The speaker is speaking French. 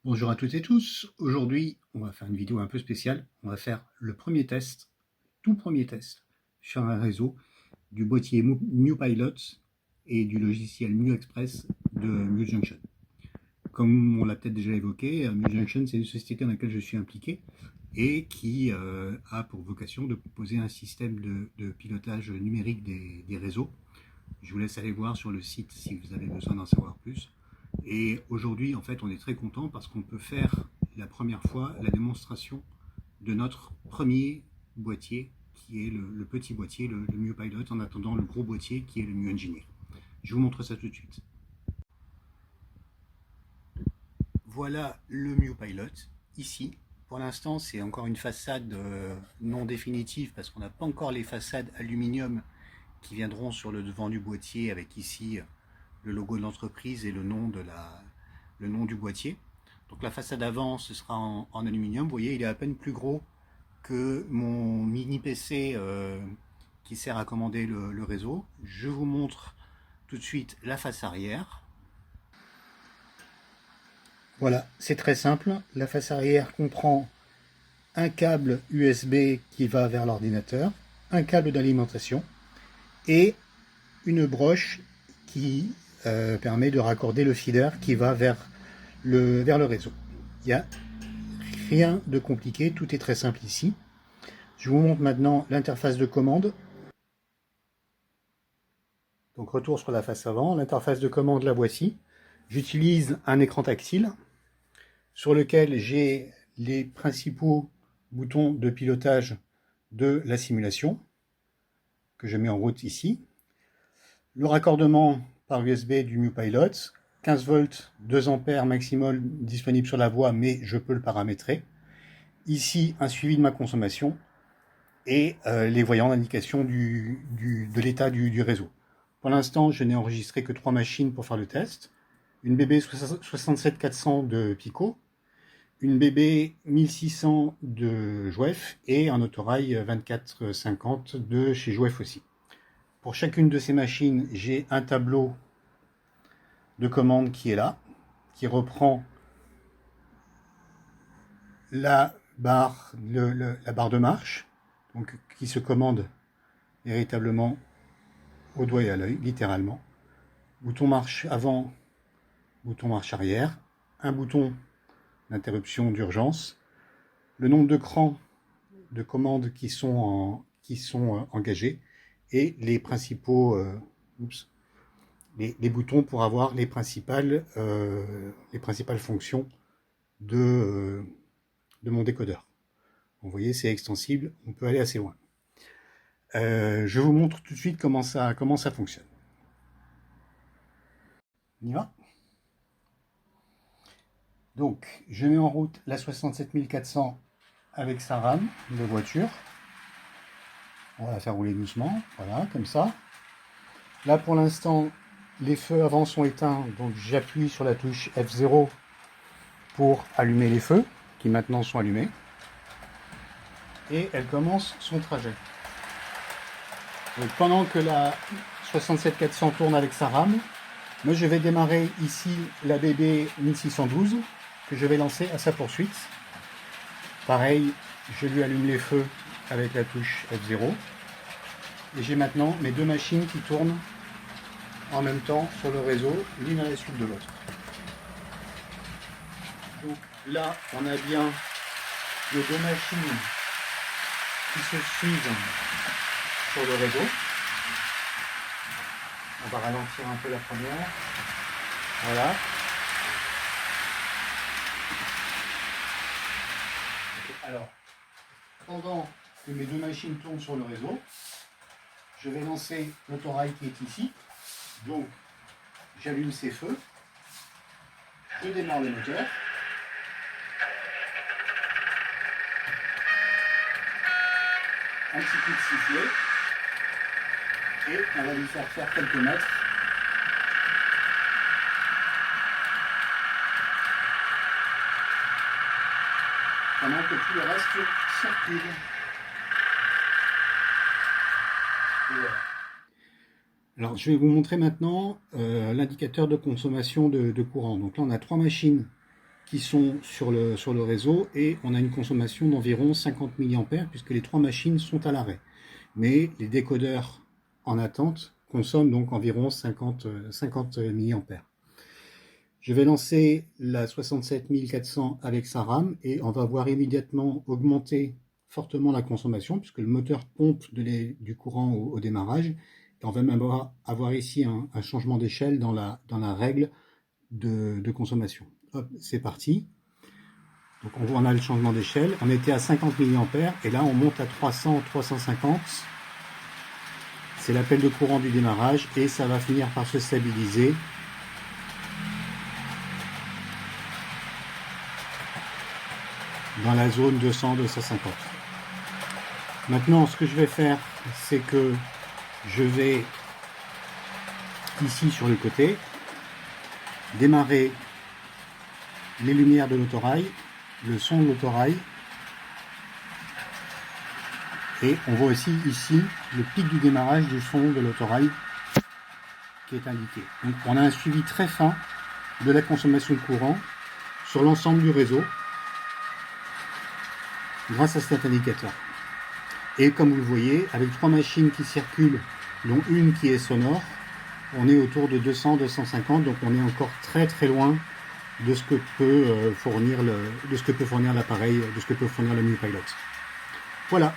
Bonjour à toutes et tous. Aujourd'hui, on va faire une vidéo un peu spéciale. On va faire le premier test, tout premier test, sur un réseau du boîtier MuPilot et du logiciel MuExpress de MuJunction. Comme on l'a peut-être déjà évoqué, MuJunction, c'est une société dans laquelle je suis impliqué et qui a pour vocation de proposer un système de pilotage numérique des réseaux. Je vous laisse aller voir sur le site si vous avez besoin d'en savoir plus. Et aujourd'hui, en fait, on est très content parce qu'on peut faire la première fois la démonstration de notre premier boîtier, qui est le petit boîtier, le MuPilot, en attendant le gros boîtier qui est le MuEngineer. Je vous montre ça tout de suite. Voilà le MuPilot, ici. Pour l'instant, c'est encore une façade non définitive parce qu'on n'a pas encore les façades aluminium qui viendront sur le devant du boîtier avec ici le logo de l'entreprise et le nom du boîtier. Donc la façade avant, ce sera en aluminium. Vous voyez, il est à peine plus gros que mon mini PC qui sert à commander le réseau. Je vous montre tout de suite la face arrière. Voilà, c'est très simple. La face arrière comprend un câble USB qui va vers l'ordinateur, un câble d'alimentation et une broche qui permet de raccorder le feeder qui va vers le réseau. Il n'y a rien de compliqué, tout est très simple ici. Je vous montre maintenant l'interface de commande. Donc retour sur la face avant, l'interface de commande la voici. J'utilise un écran tactile sur lequel j'ai les principaux boutons de pilotage de la simulation que je mets en route ici. Le raccordement par USB du MuPilot, 15 volts, 2 ampères maximum disponible sur la voie, mais je peux le paramétrer. Ici, un suivi de ma consommation et les voyants d'indication de l'état du réseau. Pour l'instant, je n'ai enregistré que 3 machines pour faire le test. Une BB 67400 de Pico, une BB 1600 de Jouef et un autorail 2450 de chez Jouef aussi. Pour chacune de ces machines, j'ai un tableau de commande qui est là, qui reprend la barre de marche, donc qui se commande véritablement au doigt et à l'œil, littéralement. Bouton marche avant, bouton marche arrière, un bouton d'interruption d'urgence, le nombre de crans de commandes qui sont engagés et les principaux les boutons pour avoir les principales fonctions de mon décodeur. Vous voyez, c'est extensible, on peut aller assez loin. Je vous montre tout de suite comment ça fonctionne. On y va? Donc, je mets en route la 67400 avec sa rame de voiture. On va la faire rouler doucement, voilà, comme ça. Là, pour l'instant, les feux avant sont éteints, donc j'appuie sur la touche F0 pour allumer les feux, qui maintenant sont allumés. Et elle commence son trajet. Donc, pendant que la 67400 tourne avec sa rame, moi je vais démarrer ici la BB 1612 que je vais lancer à sa poursuite. Pareil, je lui allume les feux avec la touche F0. Et j'ai maintenant mes deux machines qui tournent en même temps sur le réseau, l'une à la suite de l'autre. Donc là, on a bien les deux machines qui se suivent sur le réseau. On va ralentir un peu la première. Voilà. Alors, pendant que mes deux machines tournent sur le réseau, je vais lancer l'autorail qui est ici. Donc, j'allume ces feux. Je démarre le moteur. Un petit coup de sifflet. Et on va lui faire quelques mètres. Pendant que tout le reste circule. Voilà. Alors je vais vous montrer maintenant l'indicateur de consommation de courant. Donc là on a trois machines qui sont sur le réseau et on a une consommation d'environ 50 mA puisque les 3 machines sont à l'arrêt. Mais les décodeurs en attente consomment donc environ 50 mA. Je vais lancer la 67400 avec sa RAM et on va voir immédiatement augmenter fortement la consommation puisque le moteur pompe du courant au démarrage. Et on va même avoir ici un changement d'échelle dans la règle de consommation. Hop, c'est parti. Donc on a le changement d'échelle. On était à 50 mA et là on monte à 300, 350. C'est l'appel de courant du démarrage et ça va finir par se stabiliser. Dans la zone 200-250. Maintenant, ce que je vais faire, c'est que je vais ici sur le côté démarrer les lumières de l'autorail, le son de l'autorail, et on voit aussi ici le pic du démarrage du son de l'autorail qui est indiqué. Donc on a un suivi très fin de la consommation de courant sur l'ensemble du réseau grâce à cet indicateur. Et comme vous le voyez, avec 3 machines qui circulent, dont une qui est sonore, on est autour de 200-250, donc on est encore très très loin de ce que peut fournir l'appareil, de ce que peut fournir le Mi Pilot. Voilà.